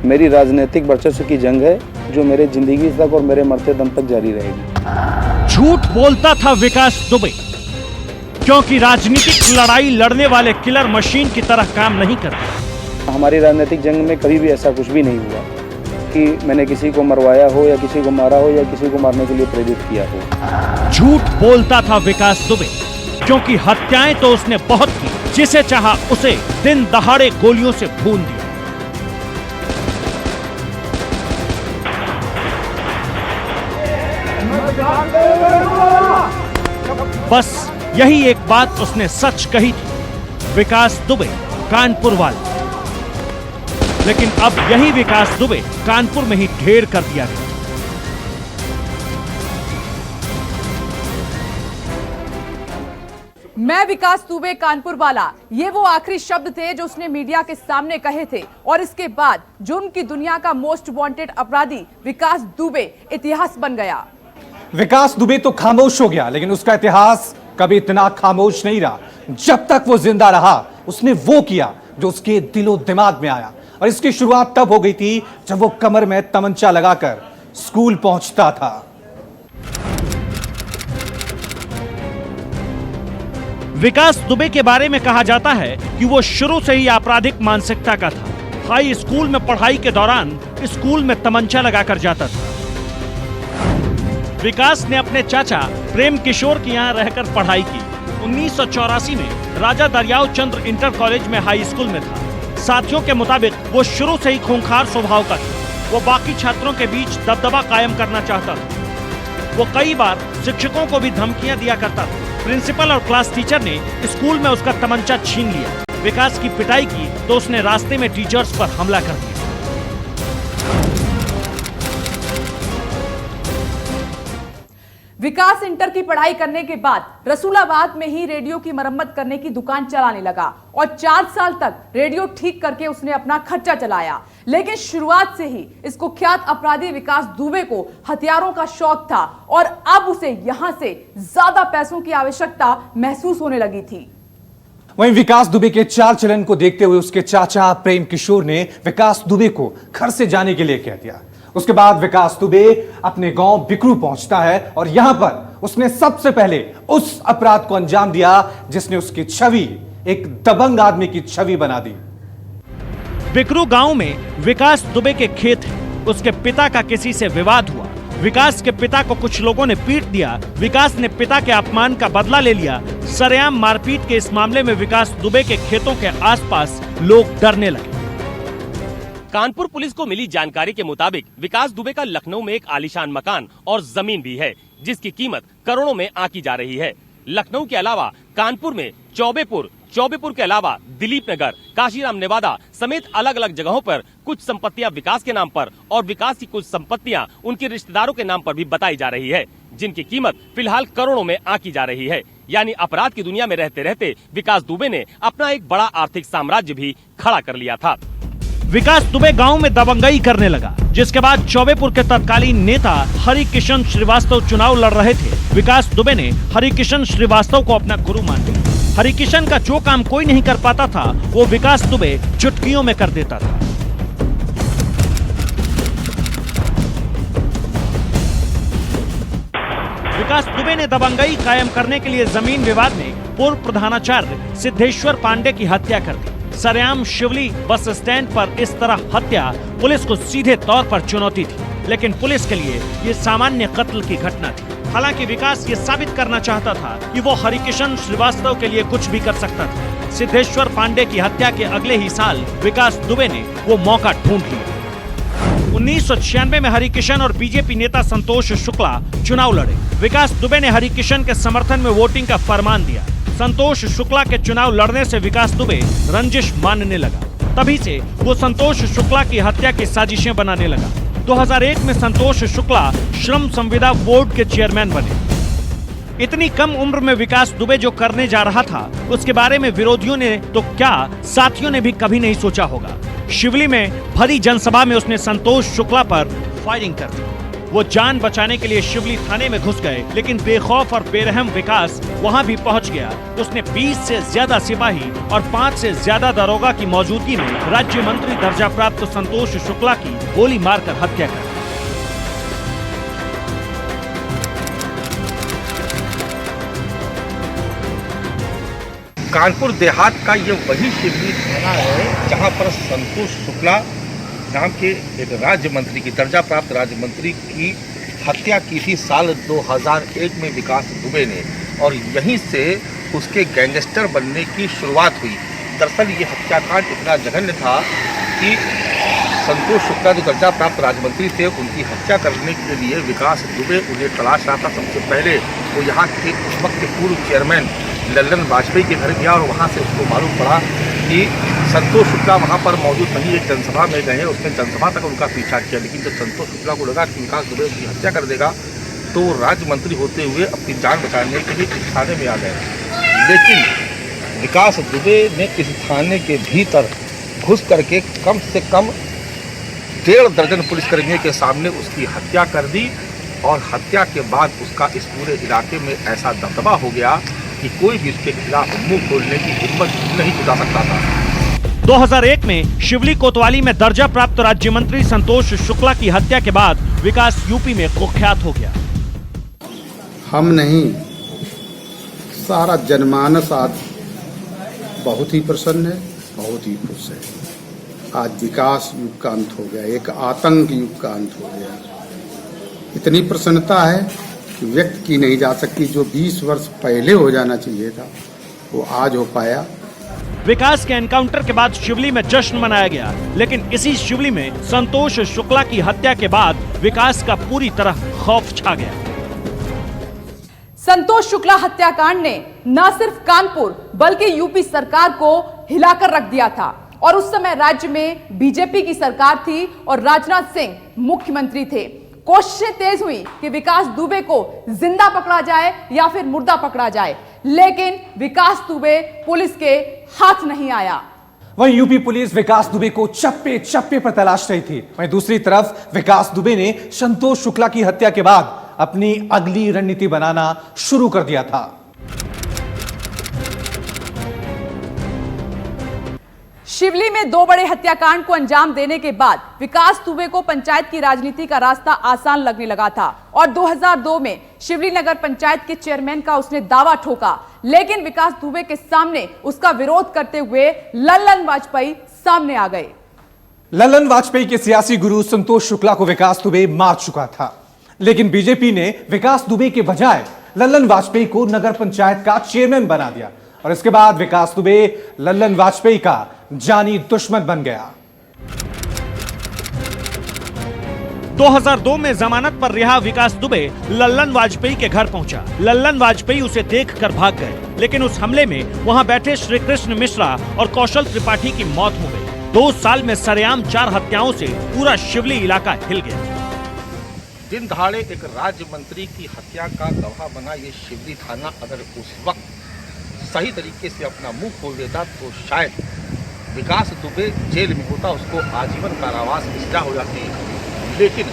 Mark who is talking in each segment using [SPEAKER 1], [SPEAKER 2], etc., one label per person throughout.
[SPEAKER 1] मेरी राजनीतिक वर्चस्व की जंग है जो मेरे जिंदगी तक और मेरे मरते दम तक जारी रहेगी।
[SPEAKER 2] झूठ बोलता था विकास दुबे, क्योंकि राजनीतिक लड़ाई लड़ने वाले किलर मशीन की तरह काम नहीं करते।
[SPEAKER 1] हमारी राजनीतिक जंग में कभी भी ऐसा कुछ भी नहीं हुआ कि मैंने किसी को मरवाया हो या किसी को मारा हो या किसी को मारने के लिए प्रेरित किया हो।
[SPEAKER 2] झूठ बोलता था विकास दुबे, क्योंकि हत्याएं तो उसने बहुत की, जिसे चाहा उसे दिन दहाड़े गोलियों से भून दिया। बस यही एक बात उसने सच कही थी, विकास दुबे कानपुर वाला। लेकिन अब यही विकास दुबे कानपुर में ही ढेर कर दिया गया।
[SPEAKER 3] मैं विकास दुबे कानपुर वाला, ये वो आखिरी शब्द थे जो उसने मीडिया के सामने कहे थे। और इसके बाद जुर्म की दुनिया का मोस्ट वांटेड अपराधी विकास दुबे इतिहास बन गया।
[SPEAKER 4] विकास दुबे तो खामोश हो गया, लेकिन उसका इतिहास कभी इतना खामोश नहीं रहा। जब तक वो जिंदा रहा, उसने वो किया जो उसके दिलो दिमाग में आया। और इसकी शुरुआत तब हो गई थी जब वो कमर में तमंचा लगाकर स्कूल पहुंचता था।
[SPEAKER 2] विकास दुबे के बारे में कहा जाता है कि वो शुरू से ही आपराधिक मानसिकता का था। हाई स्कूल में पढ़ाई के दौरान स्कूल में तमंचा लगाकर जाता था। विकास ने अपने चाचा प्रेम किशोर के यहाँ रहकर पढ़ाई की। 1984 में राजा दरियाव चंद्र इंटर कॉलेज में हाई स्कूल में था। साथियों के मुताबिक वो शुरू से ही खूंखार स्वभाव का था। वो बाकी छात्रों के बीच दबदबा कायम करना चाहता था। वो कई बार शिक्षकों को भी धमकियां दिया करता था। प्रिंसिपल और क्लास टीचर ने स्कूल में उसका तमंचा छीन लिया। विकास की पिटाई की तो उसने रास्ते में टीचर्स पर हमला कर दिया।
[SPEAKER 3] विकास इंटर की पढ़ाई करने के बाद रसूलाबाद में ही रेडियो की मरम्मत करने की दुकान चलाने लगा और 4 साल तक रेडियो ठीक करके उसने अपना खर्चा चलाया। लेकिन शुरुआत से ही इस कुख्यात अपराधी विकास दुबे को हथियारों का शौक था और अब उसे यहां से ज्यादा पैसों की आवश्यकता महसूस होने लगी थी।
[SPEAKER 4] वहीं विकास दुबे के चाल चलन को देखते हुए उसके चाचा प्रेम किशोर ने विकास दुबे को घर से जाने के लिए कह दिया। उसके बाद विकास दुबे अपने गांव बिकरू पहुंचता है और यहां पर उसने सबसे पहले उस अपराध को अंजाम दिया जिसने उसकी छवि एक दबंग आदमी की छवि बना दी।
[SPEAKER 2] बिकरू गांव में विकास दुबे के खेत है। उसके पिता का किसी से विवाद हुआ। विकास के पिता को कुछ लोगों ने पीट दिया। विकास ने पिता के अपमान का बदला ले लिया। सरेआम मारपीट के इस मामले में विकास दुबे के खेतों के आसपास लोग डरने लगे।
[SPEAKER 5] कानपुर पुलिस को मिली जानकारी के मुताबिक विकास दुबे का लखनऊ में एक आलीशान मकान और जमीन भी है, जिसकी कीमत करोड़ों में आंकी जा रही है। लखनऊ के अलावा कानपुर में चौबेपुर के अलावा दिलीप नगर, काशीराम नेवादा समेत अलग अलग जगहों पर कुछ संपत्तियां विकास के नाम पर और विकास की कुछ संपत्तियां उनके रिश्तेदारों के नाम पर भी बताई जा रही है, जिनकी कीमत फिलहाल करोड़ों में आंकी जा रही है। यानी अपराध की दुनिया में रहते रहते विकास दुबे ने अपना एक बड़ा आर्थिक साम्राज्य भी खड़ा कर लिया था।
[SPEAKER 2] विकास दुबे गांव में दबंगई करने लगा, जिसके बाद चौबेपुर के तत्कालीन नेता हरिकिशन श्रीवास्तव चुनाव लड़ रहे थे। विकास दुबे ने हरिकिशन श्रीवास्तव को अपना गुरु मान लिया। हरिकिशन का जो काम कोई नहीं कर पाता था, वो विकास दुबे चुटकियों में कर देता था। विकास दुबे ने दबंगई कायम करने के लिए जमीन विवाद में पूर्व प्रधानाचार्य सिद्धेश्वर पांडे की हत्या कर दी। सरेआम शिवली बस स्टैंड पर इस तरह हत्या पुलिस को सीधे तौर पर चुनौती थी, लेकिन पुलिस के लिए ये सामान्य कत्ल की घटना थी। हालांकि विकास ये साबित करना चाहता था कि वो हरिकिशन श्रीवास्तव के लिए कुछ भी कर सकता था। सिद्धेश्वर पांडे की हत्या के अगले ही साल विकास दुबे ने वो मौका ढूंढ लिया। 1996 में हरिकिशन और बीजेपी नेता संतोष शुक्ला चुनाव लड़े। विकास दुबे ने हरिकिशन के समर्थन में वोटिंग का फरमान दिया। संतोष शुक्ला के चुनाव लड़ने से विकास दुबे रंजिश मानने लगा। तभी से वो संतोष शुक्ला की हत्या की साजिशें बनाने लगा। 2001 में संतोष शुक्ला श्रम संविदा बोर्ड के चेयरमैन बने। इतनी कम उम्र में विकास दुबे जो करने जा रहा था, उसके बारे में विरोधियों ने तो क्या, साथियों ने भी कभी नहीं सोचा होगा। शिवली में भरी जनसभा में उसने संतोष शुक्ला पर फायरिंग कर दी। वो जान बचाने के लिए शिवली थाने में घुस गए, लेकिन बेखौफ और बेरहम विकास वहां भी पहुंच गया। उसने 20 से ज्यादा सिपाही और 5 से ज्यादा दरोगा की मौजूदगी में राज्य मंत्री दर्जा प्राप्त संतोष शुक्ला की गोली मारकर हत्या कर दी।
[SPEAKER 6] कानपुर देहात का ये वही शिवली थाना है जहाँ पर संतोष शुक्ला नाम के एक राज्य मंत्री की दर्जा प्राप्त राज्य मंत्री की हत्या की थी साल 2001 में विकास दुबे ने, और यहीं से उसके गैंगस्टर बनने की शुरुआत हुई। दरअसल ये हत्याकांड इतना जघन्य था कि संतोष शुक्ला जो दर्जा प्राप्त राज्य मंत्री थे, उनकी हत्या करने के लिए विकास दुबे उन्हें तलाश रहा था। सबसे पहले वो यहाँ के उस वक्त के पूर्व चेयरमैन लल्लन वाजपेयी के घर गया और वहाँ से उसको मालूम पड़ा कि संतोष शुक्ला वहाँ पर मौजूद नहीं, एक जनसभा में गए। उसने जनसभा तक उनका पीछा किया, लेकिन जब संतोष शुक्ला को लगा कि विकास दुबे उसकी हत्या कर देगा तो वो राज्य मंत्री होते हुए अपनी जान बचाने के लिए इस थाने में आ गए। लेकिन विकास दुबे ने इस थाने के भीतर घुस करके कम से कम 1.5 दर्जन पुलिसकर्मियों के सामने उसकी हत्या कर दी, और हत्या के बाद उसका इस पूरे इलाके में ऐसा दबदबा हो गया कि कोई भी उसके खिलाफ मुंह खोलने की हिम्मत नहीं जुटा सकता था।
[SPEAKER 2] 2001 में शिवली कोतवाली में दर्जा प्राप्त राज्य मंत्री संतोष शुक्ला की हत्या के बाद विकास यूपी में कुख्यात हो गया।
[SPEAKER 7] हम नहीं, सारा जनमानस आज बहुत ही प्रसन्न है, बहुत ही खुश है। आज विकास युग का अंत हो गया, एक आतंक युग का अंत हो गया। इतनी प्रसन्नता है कि व्यक्त की नहीं जा सकती। जो 20 वर्ष पहले हो जाना चाहिए था वो आज हो पाया।
[SPEAKER 2] विकास के एनकाउंटर के बाद शिवली में जश्न मनाया गया, लेकिन इसी शिवली में संतोष शुक्ला की हत्या के बाद विकास का पूरी तरह खौफ छा गया।
[SPEAKER 3] संतोष शुक्ला हत्याकांड ने न सिर्फ कानपुर बल्कि यूपी सरकार को हिलाकर रख दिया था, और उस समय राज्य में बीजेपी की सरकार थी और राजनाथ सिंह मुख्यमंत्री थे। कोशिशें तेज हुई कि विकास दुबे को जिंदा पकड़ा जाए या फिर मुर्दा पकड़ा जाए, लेकिन विकास दुबे पुलिस के हाथ नहीं आया।
[SPEAKER 4] वहीं यूपी पुलिस विकास दुबे को चप्पे चप्पे पर तलाश रही थी। वहीं दूसरी तरफ विकास दुबे ने संतोष शुक्ला की हत्या के बाद अपनी अगली रणनीति बनाना शुरू कर दिया था।
[SPEAKER 3] शिवली में 2 बड़े हत्याकांड को अंजाम देने के बाद विकास दुबे को पंचायत की राजनीति का रास्ता आसान लगने लगा था, और 2002 में शिवली नगर पंचायत के चेयरमैन का उसने दावा ठोका। लेकिन विकास दुबे के सामने उसका विरोध करते हुए लल्लन वाजपेयी सामने आ गए।
[SPEAKER 4] लल्लन वाजपेयी के सियासी गुरु संतोष शुक्ला को विकास दुबे मार चुका था, लेकिन बीजेपी ने विकास दुबे के बजाय लल्लन वाजपेयी को नगर पंचायत का चेयरमैन बना दिया, और इसके बाद विकास दुबे लल्लन वाजपेयी का जानी दुश्मन बन गया।
[SPEAKER 2] 2002 में जमानत पर रिहा विकास दुबे लल्लन वाजपेयी के घर पहुंचा। लल्लन वाजपेयी उसे देखकर भाग गए, लेकिन उस हमले में वहां बैठे श्री कृष्ण मिश्रा और कौशल त्रिपाठी की मौत हो गई। 2 साल में सरेआम 4 हत्याओं से पूरा शिवली इलाका हिल गया।
[SPEAKER 6] दिन दहाड़े एक राज्य मंत्री की हत्या का गवाह बना ये शिवली थाना अगर उस वक्त सही तरीके से अपना मुंह खोल देता तो शायद विकास दुबे जेल में होता, उसको आजीवन कारावास की सजा हो जाती। लेकिन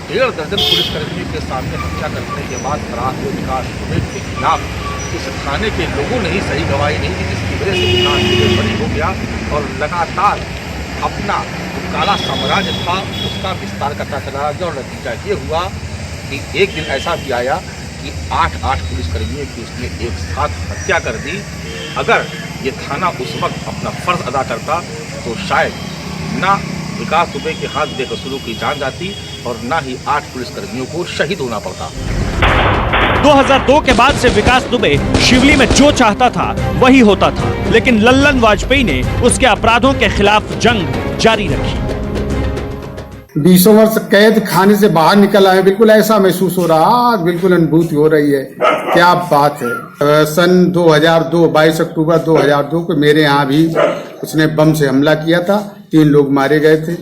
[SPEAKER 6] 1.5 दर्जन पुलिसकर्मियों के सामने हत्या करने के बाद फरार हुए विकास दुबे के खिलाफ इस थाने के लोगों ने ही सही गवाही नहीं दी, जिसकी वजह से विकास दुबे बरी हो गया और लगातार अपना काला साम्राज्य था उसका विस्तार करता चला गया। और नतीजा ये हुआ कि एक दिन ऐसा भी आया कि 8 पुलिसकर्मियों की उसने एक साथ हत्या कर दी। अगर ये थाना उस वक्त अपना फर्ज अदा करता तो शायद ना विकास दुबे के हाथ बेकसूरों की जान जाती और ना ही 8 पुलिसकर्मियों को शहीद होना पड़ता।
[SPEAKER 2] 2002 के बाद से विकास दुबे शिवली में जो चाहता था वही होता था, लेकिन लल्लन वाजपेयी ने उसके अपराधों के खिलाफ जंग जारी रखी।
[SPEAKER 7] 20 वर्ष कैद खाने से बाहर निकल आए, बिल्कुल ऐसा महसूस हो रहा, बिल्कुल अनुभूति हो रही है। क्या बात है। सन 2002 22 अक्टूबर 2002 को मेरे यहाँ भी उसने बम से हमला किया था, 3 लोग मारे गए थे।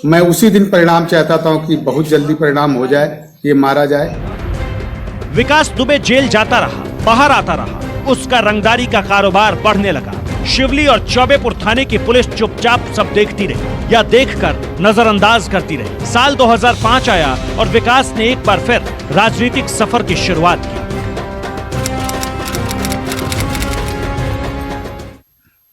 [SPEAKER 7] मैं उसी दिन परिणाम चाहता था कि बहुत जल्दी परिणाम हो जाए, ये मारा जाए।
[SPEAKER 2] विकास दुबे जेल जाता रहा, बाहर आता रहा, उसका रंगदारी का कारोबार बढ़ने लगा। शिवली और चौबेपुर थाने की पुलिस चुपचाप सब देखती रही या देखकर नजरअंदाज करती रही। साल 2005 आया और विकास ने एक बार फिर राजनीतिक सफर की शुरुआत की।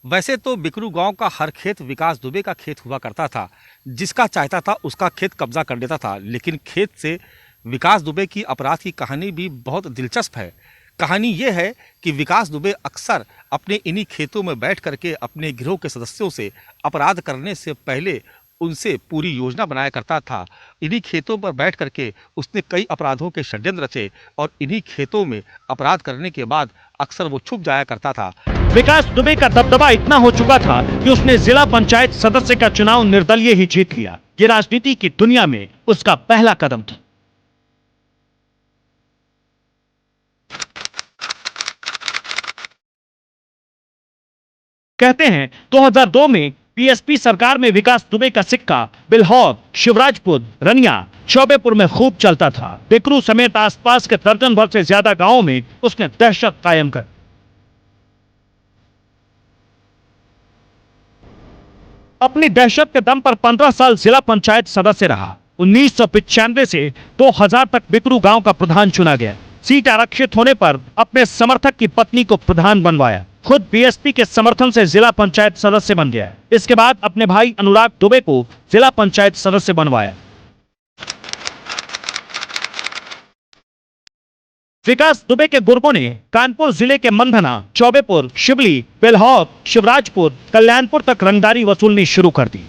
[SPEAKER 6] वैसे तो बिकरू गांव का हर खेत विकास दुबे का खेत हुआ करता था। जिसका चाहता था उसका खेत कब्जा कर लेता था। लेकिन खेत से विकास दुबे की अपराध की कहानी भी बहुत दिलचस्प है। कहानी ये है कि विकास दुबे अक्सर अपने इन्हीं खेतों में बैठ करके अपने गिरोह के सदस्यों से अपराध करने से पहले उनसे पूरी योजना बनाया करता था। इन्हीं खेतों पर बैठ करके उसने कई अपराधों के षड्यंत्र रचे और इन्हीं खेतों में अपराध करने के बाद अक्सर वो छुप जाया करता था।
[SPEAKER 2] विकास दुबे का दबदबा इतना हो चुका था कि उसने जिला पंचायत सदस्य का चुनाव निर्दलीय ही जीत लिया। ये राजनीति की दुनिया में उसका पहला कदम था। कहते हैं 2002 में पीएसपी सरकार में विकास दुबे का सिक्का बिल्हौर, शिवराजपुर, रनिया, चौबेपुर में खूब चलता था। बिकरू समेत आसपास के दर्जन भर से ज्यादा गांवों में उसने दहशत कायम कर अपनी दहशत के दम पर 15 साल जिला पंचायत सदस्य रहा। 1995 से 2000 तक बिकरू गांव का प्रधान चुना गया। सीट आरक्षित होने पर अपने समर्थक की पत्नी को प्रधान बनवाया। खुद बीएसपी के समर्थन से जिला पंचायत सदस्य बन गया। इसके बाद अपने भाई अनुराग दुबे को जिला पंचायत सदस्य बनवाया। विकास दुबे के गुर्गों ने कानपुर जिले के मंधना, चौबेपुर, शिवली, बिल्हौर, शिवराजपुर, कल्याणपुर तक रंगदारी वसूलनी शुरू कर दी।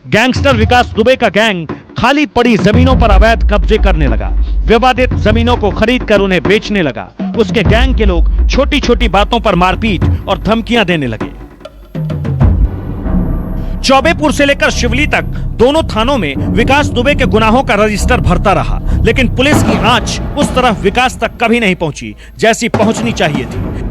[SPEAKER 2] गैंगस्टर विकास दुबे का गैंग खाली पड़ी जमीनों पर अवैध कब्जे करने लगा। विवादित जमीनों को खरीद कर उन्हें बेचने लगा। उसके गैंग के लोग छोटी छोटी बातों पर मारपीट और धमकियां देने लगे। चौबेपुर से लेकर शिवली तक दोनों थानों में विकास दुबे के गुनाहों का रजिस्टर भरता रहा, लेकिन पुलिस की आंच उस तरफ विकास तक कभी नहीं पहुंची जैसी पहुंचनी चाहिए थी।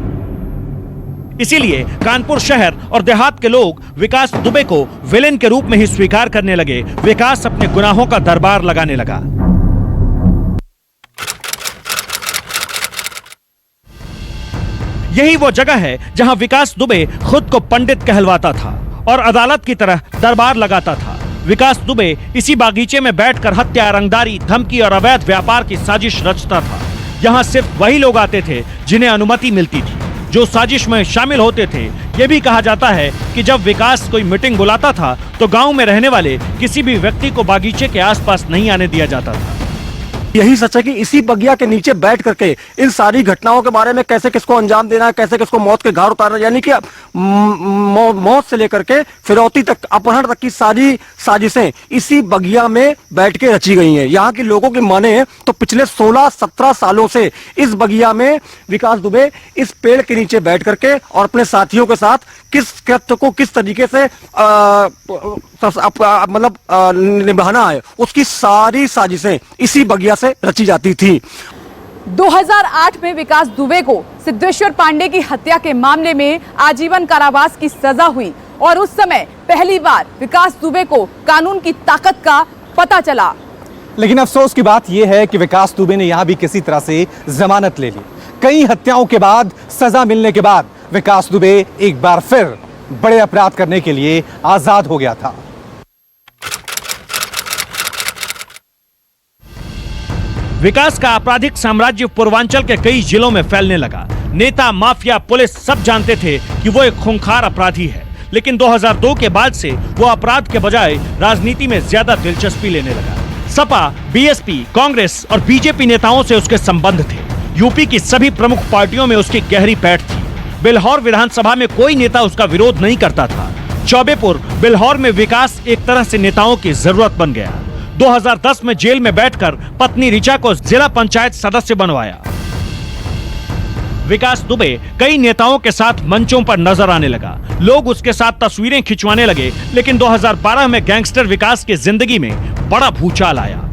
[SPEAKER 2] इसीलिए कानपुर शहर और देहात के लोग विकास दुबे को विलेन के रूप में ही स्वीकार करने लगे। विकास अपने गुनाहों का दरबार लगाने लगा। यही वो जगह है जहां विकास दुबे खुद को पंडित कहलवाता था और अदालत की तरह दरबार लगाता था। विकास दुबे इसी बागीचे में बैठकर हत्या, रंगदारी, धमकी और अवैध व्यापार की साजिश रचता था। यहां सिर्फ वही लोग आते थे जिन्हें अनुमति मिलती थी, जो साजिश में शामिल होते थे। यह भी कहा जाता है कि जब विकास कोई मीटिंग बुलाता था तो गांव में रहने वाले किसी भी व्यक्ति को बागीचे के आसपास नहीं आने दिया जाता था।
[SPEAKER 8] यही सच है कि इसी बगिया के नीचे बैठ करके इन सारी घटनाओं के बारे में कैसे किसको अंजाम देना है, कैसे किसको मौत के घाट उतारना, यानी कि मौत से लेकर के फिरौती तक, अपहरण तक की सारी साजिशें इसी बगिया में बैठ के रची गई हैं। यहाँ के लोगों की माने तो पिछले 16-17 सालों से इस बगिया में विकास दुबे इस पेड़ के नीचे बैठ करके और अपने साथियों के साथ किस कृत्य को किस तरीके से मतलब निभाना है, उसकी सारी साजिशें इसी बगिया से रची जाती थी।
[SPEAKER 3] 2008 में विकास दुबे को सिद्धेश्वर पांडे की हत्या के मामले में आजीवन कारावास की सजा हुई और उस समय पहली बार विकास दुबे को कानून की ताकत का पता चला।
[SPEAKER 4] लेकिन अफसोस की बात यह है कि विकास दुबे ने यहां भी किसी तरह से जमानत ले ली। कई हत्याओं के बाद, सजा मिलने के बाद विकास दुबे एक बार फिर बड़े अपराध करने के लिए आजाद हो गया था।
[SPEAKER 2] विकास का आपराधिक साम्राज्य पूर्वांचल के कई जिलों में फैलने लगा। नेता, माफिया, पुलिस सब जानते थे कि वो एक खूंखार अपराधी है। लेकिन 2002 के बाद से वो अपराध के बजाय राजनीति में ज्यादा दिलचस्पी लेने लगा। सपा, बीएसपी, कांग्रेस और बीजेपी नेताओं से उसके संबंध थे। यूपी की सभी प्रमुख पार्टियों में उसकी गहरी पैठ थी। बिल्हौर विधानसभा में कोई नेता उसका विरोध नहीं करता था। चौबेपुर, बिल्हौर में विकास एक तरह से नेताओं की जरूरत बन गया। 2010 में जेल में बैठकर पत्नी ऋचा को जिला पंचायत सदस्य बनवाया। विकास दुबे कई नेताओं के साथ मंचों पर नजर आने लगा। लोग उसके साथ तस्वीरें खिंचवाने लगे। लेकिन 2012 में गैंगस्टर विकास की जिंदगी में बड़ा भूचाल आया।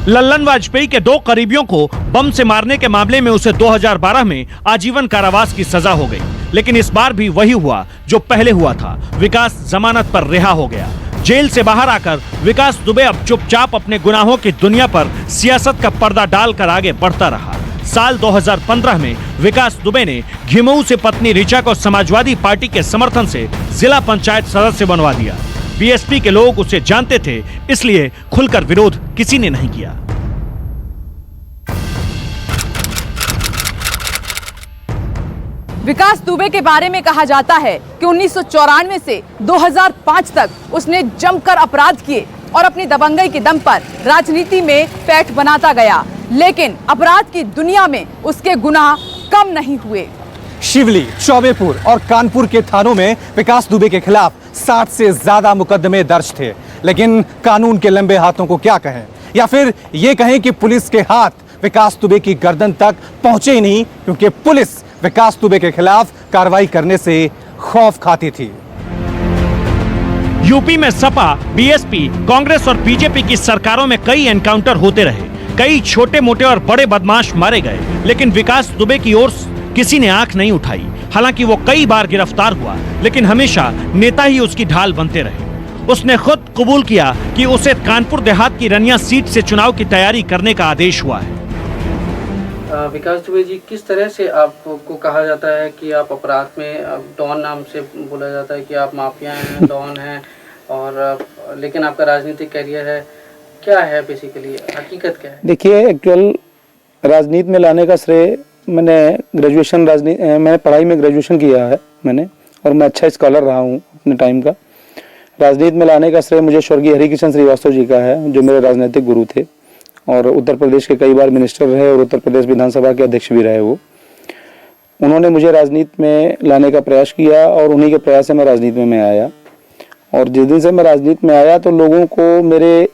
[SPEAKER 2] लल्लन वाजपेयी के 2 करीबियों को बम से मारने के मामले में उसे 2012 में आजीवन कारावास की सजा हो गई। लेकिन इस बार भी वही हुआ जो पहले हुआ था। विकास जमानत पर रिहा हो गया। जेल से बाहर आकर विकास दुबे अब चुपचाप अपने गुनाहों की दुनिया पर सियासत का पर्दा डालकर आगे बढ़ता रहा। साल 2015 में विकास दुबे ने घिमऊ से पत्नी ऋचा को समाजवादी पार्टी के समर्थन से जिला पंचायत सदस्य बनवा दिया। बीएसपी के लोग उसे जानते थे, इसलिए खुलकर विरोध किसी ने नहीं किया।
[SPEAKER 3] विकास दुबे के बारे में कहा जाता है कि 1994 से 2005 तक उसने जमकर अपराध किए और अपनी दबंगई के दम पर राजनीति में पैठ बनाता गया, लेकिन अपराध की दुनिया में उसके गुनाह कम नहीं हुए।
[SPEAKER 4] शिवली, चौबेपुर और कानपुर के थानों में विकास दुबे के खिलाफ 60 से ज्यादा मुकदमे दर्ज थे, लेकिन कानून के लंबे हाथों को क्या कहें, या फिर ये कहें कि पुलिस के हाथ विकास दुबे की गर्दन तक पहुंचे ही नहीं, क्योंकि पुलिस विकास दुबे के खिलाफ कार्रवाई करने से खौफ खाती थी।
[SPEAKER 2] यूपी में सपा, बीएसपी, कांग्रेस और बीजेपी की सरकारों में कई एनकाउंटर होते रहे, कई छोटे मोटे और बड़े बदमाश मारे गए, लेकिन विकास दुबे की ओर किसी ने आंख नहीं उठाई। हालांकि वो कई बार गिरफ्तार हुआ, लेकिन हमेशा नेता ही उसकी ढाल बनते रहे। उसने खुद कबूल किया कि उसे कानपुर देहात की रनिया सीट से चुनाव की तैयारी करने का आदेश हुआ है।
[SPEAKER 9] विकास दुबे जी, किस तरह से आपको कहा जाता है कि आप अपराध में डॉन नाम से बोला जाता है कि आप माफिया हैं, डॉन हैं, और लेकिन आपका राजनीतिक करियर है, क्या है बेसिकली, हकीकत क्या है?
[SPEAKER 1] देखिए, एक्चुअल राजनीति में लाने का श्रेय मैंने पढ़ाई में ग्रेजुएशन किया है मैंने, और मैं अच्छा स्कॉलर रहा हूँ अपने टाइम का। राजनीति में लाने का श्रेय मुझे स्वर्गीय हरिकिशन श्रीवास्तव जी का है, जो मेरे राजनीतिक गुरु थे और उत्तर प्रदेश के कई बार मिनिस्टर रहे और उत्तर प्रदेश विधानसभा के अध्यक्ष भी रहे। वो उन्होंने मुझे राजनीति में लाने का प्रयास किया और उन्हीं के प्रयास से मैं राजनीति में आया। और जिस दिन से मैं राजनीति में आया तो लोगों को मेरे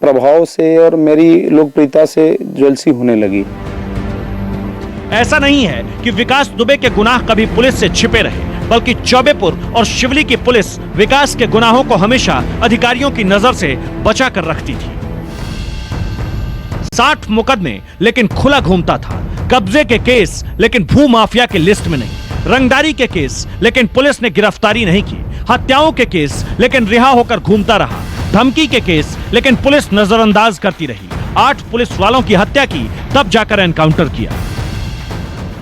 [SPEAKER 1] प्रभाव से और मेरी लोकप्रियता से ज्वेलसी होने लगी।
[SPEAKER 2] ऐसा नहीं है कि विकास दुबे के गुनाह कभी पुलिस से छिपे रहे, बल्कि चौबेपुर और शिवली की पुलिस विकास के गुनाहों को हमेशा अधिकारियों की नजर से बचा कर रखती थी। 60 मुकदमे लेकिन खुला घूमता था, कब्जे के केस लेकिन भू माफिया की लिस्ट में नहीं, रंगदारी के केस लेकिन पुलिस ने गिरफ्तारी नहीं की, हत्याओं के केस लेकिन रिहा होकर घूमता रहा, धमकी के केस लेकिन पुलिस नजरअंदाज करती रही। 8 पुलिस वालों की हत्या की, तब जाकर एनकाउंटर किया।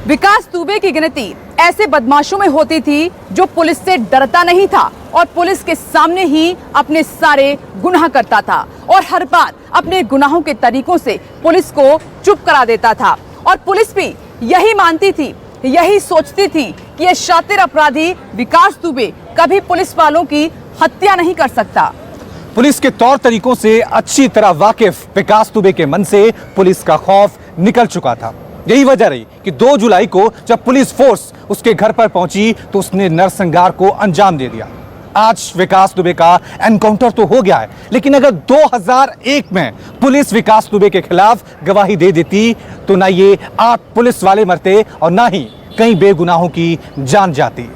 [SPEAKER 3] विकास दुबे की गिनती ऐसे बदमाशों में होती थी जो पुलिस से डरता नहीं था और पुलिस के सामने ही अपने सारे गुनाह करता था और हर बार अपने गुनाहों के तरीकों से पुलिस को चुप करा देता था। और पुलिस भी यही मानती थी, यही सोचती थी कि ये शातिर अपराधी विकास दुबे कभी पुलिस वालों की हत्या नहीं कर सकता।
[SPEAKER 4] पुलिस के तौर तरीकों से अच्छी तरह वाकिफ विकास दुबे के मन से पुलिस का खौफ निकल चुका था। यही वजह रही कि 2 जुलाई को जब पुलिस फोर्स उसके घर पर पहुंची तो उसने नरसंहार को अंजाम दे दिया। आज विकास दुबे का एनकाउंटर तो हो गया है, लेकिन अगर 2001 में पुलिस विकास दुबे के खिलाफ गवाही दे देती तो ना ये 8 पुलिस वाले मरते और ना ही कई बेगुनाहों की जान जाती।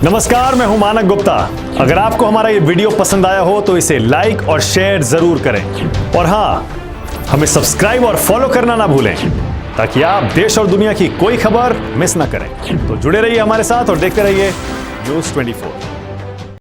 [SPEAKER 10] नमस्कार, मैं हूं मानक गुप्ता। अगर आपको हमारा ये वीडियो पसंद आया हो तो इसे लाइक और शेयर जरूर करें, और हाँ, हमें सब्सक्राइब और फॉलो करना ना भूलें ताकि आप देश और दुनिया की कोई खबर मिस ना करें। तो जुड़े रहिए हमारे साथ और देखते रहिए News 24।